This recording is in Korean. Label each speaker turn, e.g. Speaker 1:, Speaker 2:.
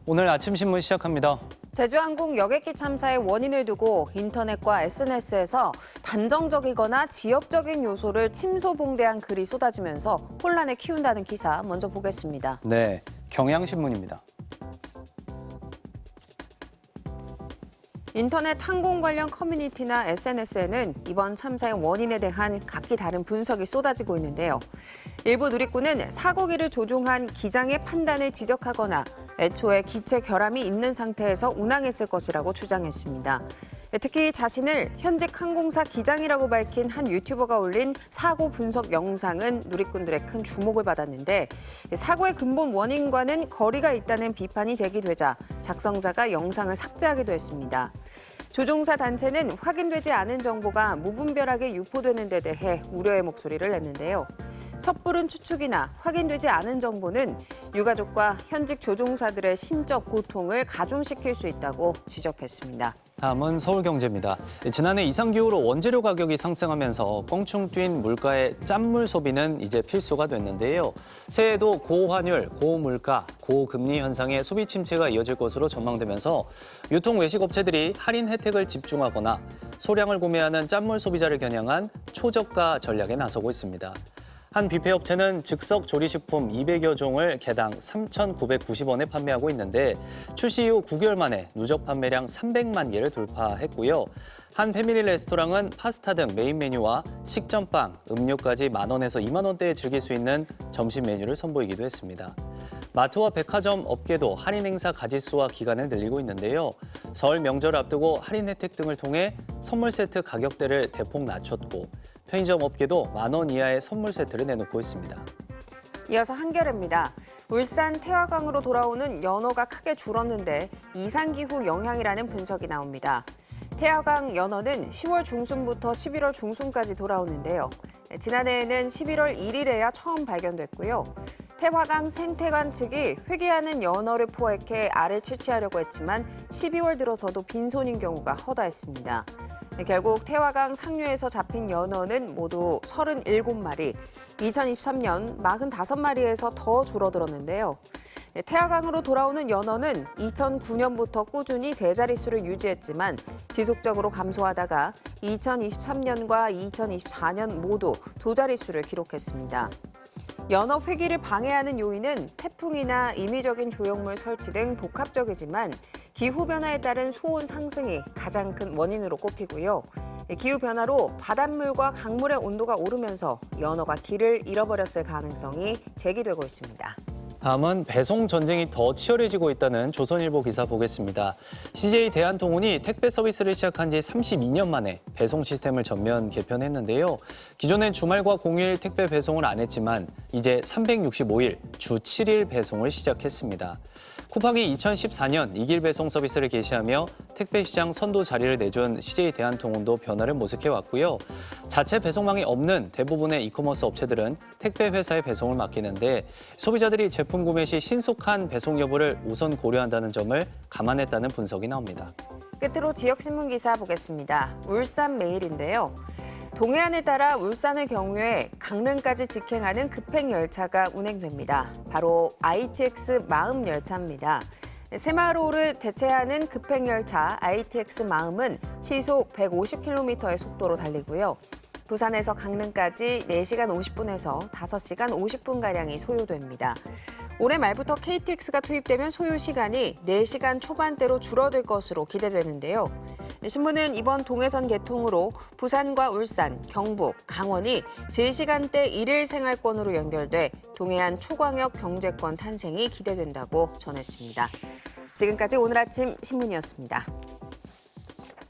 Speaker 1: 오늘 아침 신문 시작합니다.
Speaker 2: 제주항공 여객기 참사의 원인을 두고 인터넷과 SNS에서 단정적이거나 지역적인 요소를 침소봉대한 글이 쏟아지면서 혼란을 키운다는 기사 먼저 보겠습니다.
Speaker 1: 네, 경향신문입니다.
Speaker 2: 인터넷 항공 관련 커뮤니티나 SNS에는 이번 참사의 원인에 대한 각기 다른 분석이 쏟아지고 있는데요. 일부 누리꾼은 사고기를 조종한 기장의 판단을 지적하거나 애초에 기체 결함이 있는 상태에서 운항했을 것이라고 주장했습니다. 특히 자신을 현직 항공사 기장이라고 밝힌 한 유튜버가 올린 사고 분석 영상은 누리꾼들의 큰 주목을 받았는데 사고의 근본 원인과는 거리가 있다는 비판이 제기되자 작성자가 영상을 삭제하기도 했습니다. 조종사 단체는 확인되지 않은 정보가 무분별하게 유포되는 데 대해 우려의 목소리를 냈는데요. 섣부른 추측이나 확인되지 않은 정보는 유가족과 현직 조종사들의 심적 고통을 가중시킬 수 있다고 지적했습니다.
Speaker 1: 다음은 서울경제입니다. 지난해 이상기후로 원재료 가격이 상승하면서 껑충 뛴 물가의 짠물 소비는 이제 필수가 됐는데요. 새해에도 고환율, 고물가, 고금리 현상의 소비 침체가 이어질 것으로 전망되면서 유통 외식업체들이 할인 혜택을 집중하거나 소량을 구매하는 짠물 소비자를 겨냥한 초저가 전략에 나서고 있습니다. 한 뷔페업체는 즉석 조리식품 200여 종을 개당 3,990원에 판매하고 있는데 출시 이후 9개월 만에 누적 판매량 300만 개를 돌파했고요. 한 패밀리 레스토랑은 파스타 등 메인 메뉴와 식전빵, 음료까지 만원에서 2만 원대에 즐길 수 있는 점심 메뉴를 선보이기도 했습니다. 마트와 백화점 업계도 할인 행사 가짓수와 기간을 늘리고 있는데요. 설 명절을 앞두고 할인 혜택 등을 통해 선물 세트 가격대를 대폭 낮췄고 편의점 업계도 만원 이하의 선물 세트를 내놓고 있습니다.
Speaker 2: 이어서 한겨레입니다. 울산 태화강으로 돌아오는 연어가 크게 줄었는데 이상기후 영향이라는 분석이 나옵니다. 태화강 연어는 10월 중순부터 11월 중순까지 돌아오는데요. 지난해에는 11월 1일에야 처음 발견됐고요. 태화강 생태관 측이 회귀하는 연어를 포획해 알을 채취하려고 했지만 12월 들어서도 빈손인 경우가 허다했습니다. 결국 태화강 상류에서 잡힌 연어는 모두 37마리, 2023년 45마리에서 더 줄어들었는데요. 태화강으로 돌아오는 연어는 2009년부터 꾸준히 세 자릿수를 유지했지만 지속적으로 감소하다가 2023년과 2024년 모두 두 자릿수를 기록했습니다. 연어 회귀를 방해하는 요인은 태풍이나 인위적인 조형물 설치 등 복합적이지만 기후변화에 따른 수온 상승이 가장 큰 원인으로 꼽히고요. 기후변화로 바닷물과 강물의 온도가 오르면서 연어가 길을 잃어버렸을 가능성이 제기되고 있습니다.
Speaker 1: 다음은 배송 전쟁이 더 치열해지고 있다는 조선일보 기사 보겠습니다. CJ 대한통운이 택배 서비스를 시작한 지 32년 만에 배송 시스템을 전면 개편했는데요. 기존엔 주말과 공휴일 택배 배송을 안 했지만 이제 365일 주 7일 배송을 시작했습니다. 쿠팡이 2014년 2길 배송 서비스를 개시하며 택배 시장 선도 자리를 내준 CJ 대한통운도 변화를 모색해왔고요. 자체 배송망이 없는 대부분의 이커머스 업체들은 택배 회사에 배송을 맡기는데 소비자들이 제품 구매 시 신속한 배송 여부를 우선 고려한다는 점을 감안했다는 분석이 나옵니다.
Speaker 2: 끝으로 지역신문 기사 보겠습니다. 울산 메일인데요. 동해안에 따라 울산의 경우에 강릉까지 직행하는 급행 열차가 운행됩니다. 바로 ITX 마음 열차입니다. 새마을호를 대체하는 급행 열차 ITX 마음은 시속 150km의 속도로 달리고요. 부산에서 강릉까지 4시간 50분에서 5시간 50분가량이 소요됩니다. 올해 말부터 KTX가 투입되면 소요 시간이 4시간 초반대로 줄어들 것으로 기대되는데요. 신문은 이번 동해선 개통으로 부산과 울산, 경북, 강원이 3시간대 일일 생활권으로 연결돼 동해안 초광역 경제권 탄생이 기대된다고 전했습니다. 지금까지 오늘 아침 신문이었습니다.